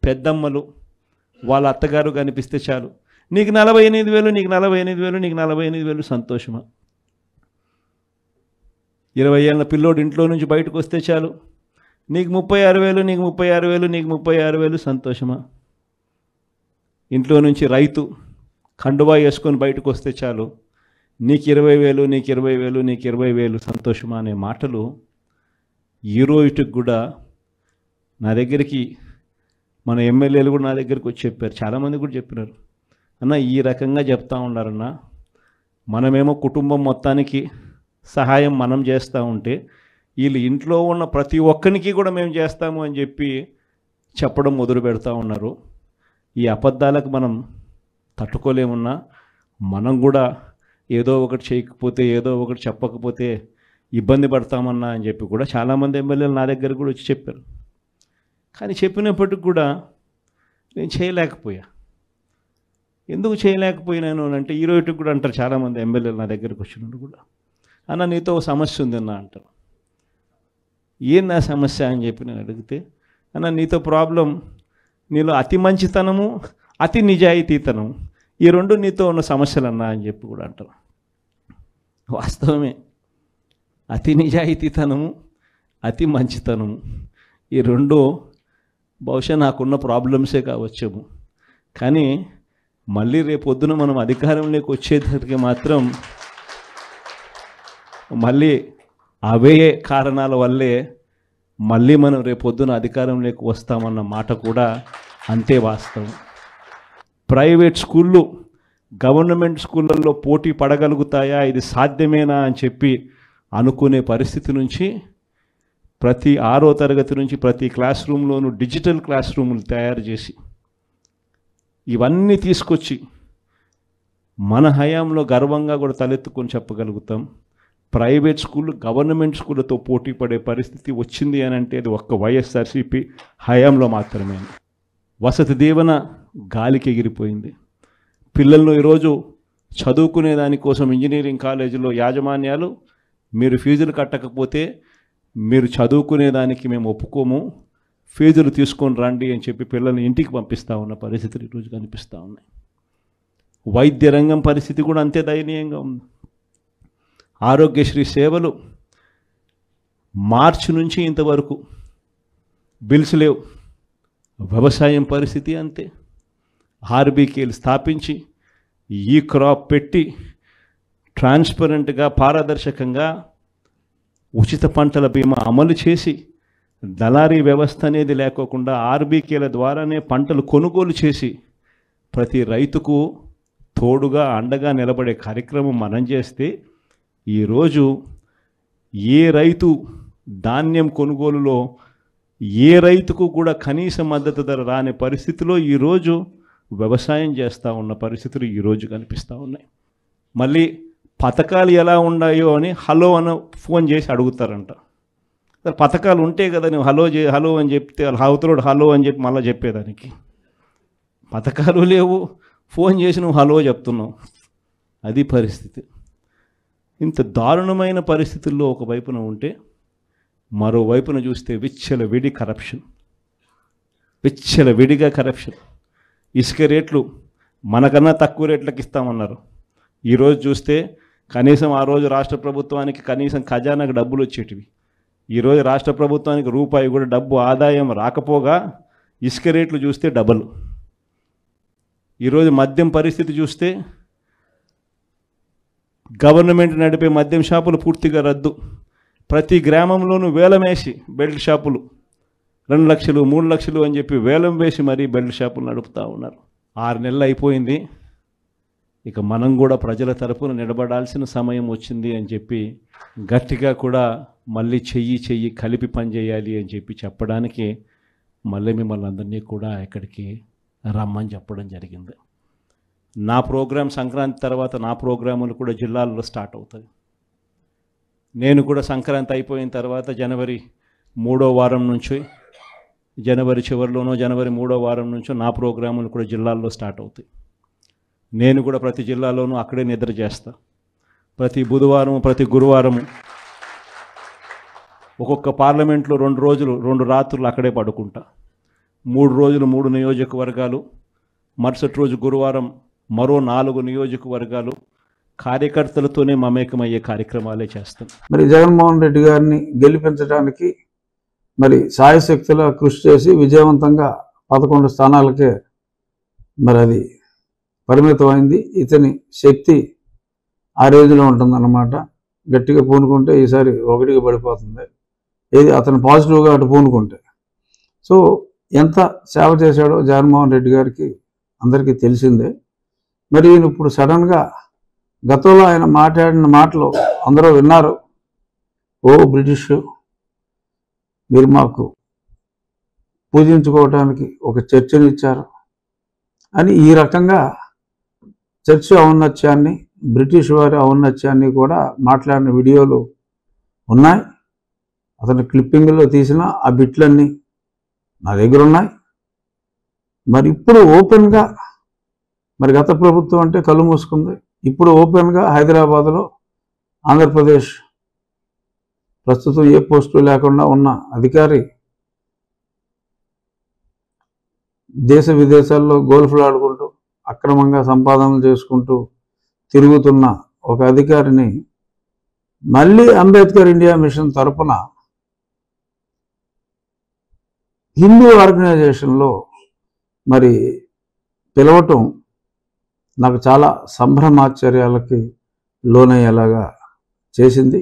పెద్దమ్మలు వాళ్ళ అత్తగారు కనిపిస్తే చాలు, నీకు 48,000, నీకు 48,000, నీకు 48,000 సంతోషమా? 20 ఏళ్ళ పిల్లోడు ఇంట్లో నుంచి బయటకు వస్తే చాలు, నీకు 36,000, నీకు 36,000, నీకు 36,000 సంతోషమా? ఇంట్లో నుంచి రైతు కండువా వేసుకొని బయటకు వస్తే చాలు, నీకు 20,000, నీకు 20,000, నీకు 20,000 సంతోషమా అనే మాటలు ఈ రోజుకి కూడా నా దగ్గరికి మన ఎమ్మెల్యేలు కూడా నా దగ్గరికి వచ్చి చెప్పారు. చాలామంది కూడా చెప్పినారు, అన్న ఈ రకంగా చెప్తా ఉన్నారన్న, మనమేమో కుటుంబం మొత్తానికి సహాయం మనం చేస్తూ ఉంటే వీళ్ళు ఇంట్లో ఉన్న ప్రతి ఒక్కరికి కూడా మేము చేస్తాము అని చెప్పి చెప్పడం మొదలు పెడతా ఉన్నారు. ఈ అబద్ధాలకు మనం తట్టుకోలేమున్నా మనం కూడా ఏదో ఒకటి చేయకపోతే, ఏదో ఒకటి చెప్పకపోతే ఇబ్బంది పడతామన్నా అని చెప్పి కూడా చాలామంది ఎమ్మెల్యేలు నా దగ్గర కూడా వచ్చి చెప్పారు. కానీ చెప్పినప్పటికి కూడా నేను చేయలేకపోయా. ఎందుకు చేయలేకపోయినాను అంటే ఈ రోజుకి కూడా అంటారు చాలామంది ఎమ్మెల్యేలు నా దగ్గరికి వచ్చినప్పుడు కూడా, అన్న నీతో ఒక సమస్య ఉంది అన్న అంటారు. ఏంది నా సమస్య అని చెప్పి నేను అడిగితే, అన్న నీతో ప్రాబ్లం నీలో అతి మంచితనము, అతి నిజాయితీతనం, ఈ రెండు నీతో ఉన్న సమస్యలు అన్నా అని చెప్పి కూడా అంటారు. వాస్తవమే, అతి నిజాయితీతనము, అతి మంచితనము, ఈ రెండు బహుశా నాకున్న ప్రాబ్లమ్సే కావచ్చేమో. కానీ మళ్ళీ రేపొద్దున మనం అధికారంలోకి వచ్చేసరికి మాత్రం మళ్ళీ అవే కారణాల వల్లే మళ్ళీ మనం రేపొద్దున అధికారంలోకి వస్తామన్న మాట కూడా అంతే వాస్తవం. ప్రైవేట్ స్కూళ్ళు గవర్నమెంట్ స్కూళ్ళల్లో పోటీ పడగలుగుతాయా, ఇది సాధ్యమేనా అని చెప్పి అనుకునే పరిస్థితి నుంచి ప్రతి 6వ తరగతి నుంచి ప్రతి క్లాస్ రూమ్లోనూ డిజిటల్ క్లాస్ రూములు తయారు చేసి ఇవన్నీ తీసుకొచ్చి మన హయాంలో గర్వంగా కూడా తలెత్తుకొని చెప్పగలుగుతాం. ప్రైవేట్ స్కూళ్ళు గవర్నమెంట్ స్కూళ్ళతో పోటీ పడే పరిస్థితి వచ్చింది అని అంటే అది ఒక్క వైఎస్ఆర్సీపీ హయాంలో మాత్రమే. వసతి దీవెన గాలికి ఎగిరిపోయింది. పిల్లలను ఈరోజు చదువుకునే దానికోసం ఇంజనీరింగ్ కాలేజీలో యాజమాన్యాలు మీరు ఫీజులు కట్టకపోతే మీరు చదువుకునే దానికి మేము ఒప్పుకోము, ఫీజులు తీసుకొని రండి అని చెప్పి పిల్లల్ని ఇంటికి పంపిస్తూ ఉన్న పరిస్థితులు ఈరోజు కనిపిస్తూ ఉన్నాయి. వైద్య రంగం పరిస్థితి కూడా అంతే దయనీయంగా ఉంది. ఆరోగ్యశ్రీ సేవలు మార్చి నుంచి ఇంతవరకు బిల్స్ లేవు. వ్యవసాయం పరిస్థితి అంతే. ఆర్బీకేలు స్థాపించి ఈ క్రాప్ పెట్టి ట్రాన్స్పరెంట్గా పారదర్శకంగా ఉచిత పంటల బీమా అమలు చేసి దళారీ వ్యవస్థ అనేది లేకోకుండా ఆర్బీకేల ద్వారానే పంటలు కొనుగోలు చేసి ప్రతి రైతుకు తోడుగా అండగా నిలబడే కార్యక్రమం మనం చేస్తే ఈరోజు ఏ రైతు ధాన్యం కొనుగోలులో ఏ రైతుకు కూడా కనీస మద్దతు ధర రాని పరిస్థితిలో ఈరోజు వ్యవసాయం చేస్తూ ఉన్న పరిస్థితులు ఈరోజు కనిపిస్తూ ఉన్నాయి. మళ్ళీ పథకాలు ఎలా ఉన్నాయో అని హలో అని ఫోన్ చేసి అడుగుతారంట. పథకాలు ఉంటే కదా నువ్వు హలో అని చెప్తే అవతలోడు హలో అని చెప్పి మళ్ళీ చెప్పేదానికి. పథకాలు లేవు, ఫోన్ చేసి నువ్వు హలో చెప్తున్నావు. అది పరిస్థితి. ఇంత దారుణమైన పరిస్థితుల్లో ఒకవైపున ఉంటే మరోవైపున చూస్తే విచ్చలవిడిగా కరప్షన్. ఇసుక రేట్లు మనకన్నా తక్కువ రేట్లకు ఇస్తామన్నారు. ఈరోజు చూస్తే కనీసం ఆ రోజు రాష్ట్ర ప్రభుత్వానికి కనీసం ఖజానాకు డబ్బులు వచ్చేటివి. ఈరోజు రాష్ట్ర ప్రభుత్వానికి రూపాయి కూడా డబ్బు ఆదాయం రాకపోగా ఇసుక రేట్లు చూస్తే డబల్. ఈరోజు మద్యం పరిస్థితి చూస్తే గవర్నమెంట్ నడిపే మద్యం షాపులు పూర్తిగా రద్దు. ప్రతి గ్రామంలోనూ వేలం వేసి బెల్ట్ షాపులు 2 లక్షలు 3 లక్షలు అని చెప్పి వేలం వేసి మరీ బెల్ట్ షాపులు నడుపుతూ ఉన్నారు. 6 నెలలు అయిపోయింది. ఇక మనం కూడా ప్రజల తరపున నిలబడాల్సిన సమయం వచ్చింది అని చెప్పి గట్టిగా కూడా మళ్ళీ చెయ్యి కలిపి పనిచేయాలి అని చెప్పి చెప్పడానికి మళ్ళీ మిమ్మల్ని అందరినీ కూడా ఇక్కడికి రమ్మని చెప్పడం జరిగింది. నా ప్రోగ్రాం సంక్రాంతి తర్వాత నా ప్రోగ్రాములు కూడా జిల్లాల్లో స్టార్ట్ అవుతాయి. నేను కూడా సంక్రాంతి అయిపోయిన తర్వాత జనవరి 3వ వారం నుంచి, జనవరి చివరిలోనో జనవరి 3వ వారం నుంచో నా ప్రోగ్రాములు కూడా జిల్లాల్లో స్టార్ట్ అవుతాయి. నేను కూడా ప్రతి జిల్లాలోనూ అక్కడే నిద్ర చేస్తా. ప్రతి బుధవారం ప్రతి గురువారం ఒక్కొక్క పార్లమెంట్లో 2 రోజులు 2 రాత్రులు అక్కడే పడుకుంటా. 3 రోజులు 3 నియోజకవర్గాలు, మరుసటి రోజు గురువారం మరో 4 నియోజకవర్గాలు కార్యకర్తలతోనే మమేకమయ్యే కార్యక్రమాలే చేస్తాం. మరి జగన్మోహన్ రెడ్డి గారిని గెలిపించడానికి మరి సాయశక్తులా కృషి చేసి విజయవంతంగా 11 స్థానాలకే మరి అది పరిమితమైంది. ఇతని శక్తి ఆ రేంజ్లో ఉంటుందన్నమాట. గట్టిగా పూనుకుంటే ఈసారి 1కి పడిపోతుంది. ఏది అతను పాజిటివ్గా అటు పూనుకుంటే. సో ఎంత సేవ చేశాడో జగన్మోహన్ రెడ్డి గారికి అందరికీ తెలిసిందే. మరి ఈయన ఇప్పుడు సడన్గా గతంలో ఆయన మాట్లాడిన మాటలు అందరూ విన్నారు. ఓ బ్రిటిష్ మీరు మాకు పూజించుకోవడానికి ఒక చర్చను ఇచ్చారు అని ఈ రకంగా చర్చ ఔన్నత్యాన్ని, బ్రిటిష్ వారి ఔన్నత్యాన్ని కూడా మాట్లాడిన వీడియోలు ఉన్నాయి. అతని క్లిప్పింగ్లో తీసిన ఆ బిట్లన్నీ నా దగ్గర ఉన్నాయి. మరి ఇప్పుడు ఓపెన్గా మరి గత ప్రభుత్వం అంటే కళ్ళు మూసుకుంది. ఇప్పుడు ఓపెన్గా హైదరాబాద్లో ఆంధ్రప్రదేశ్ ప్రస్తుతం ఏ పోస్టు లేకుండా ఉన్న అధికారి దేశ విదేశాల్లో గోల్ఫ్లు ఆడుకుంటూ అక్రమంగా సంపాదనలు చేసుకుంటూ తిరుగుతున్న ఒక అధికారిని మళ్ళీ అంబేద్కర్ ఇండియా మిషన్ తరపున హిందూ ఆర్గనైజేషన్లో మరి పిలవటం నాకు చాలా సంభ్రమాశ్చర్యాలకి లోనయ్యేలాగా చేసింది.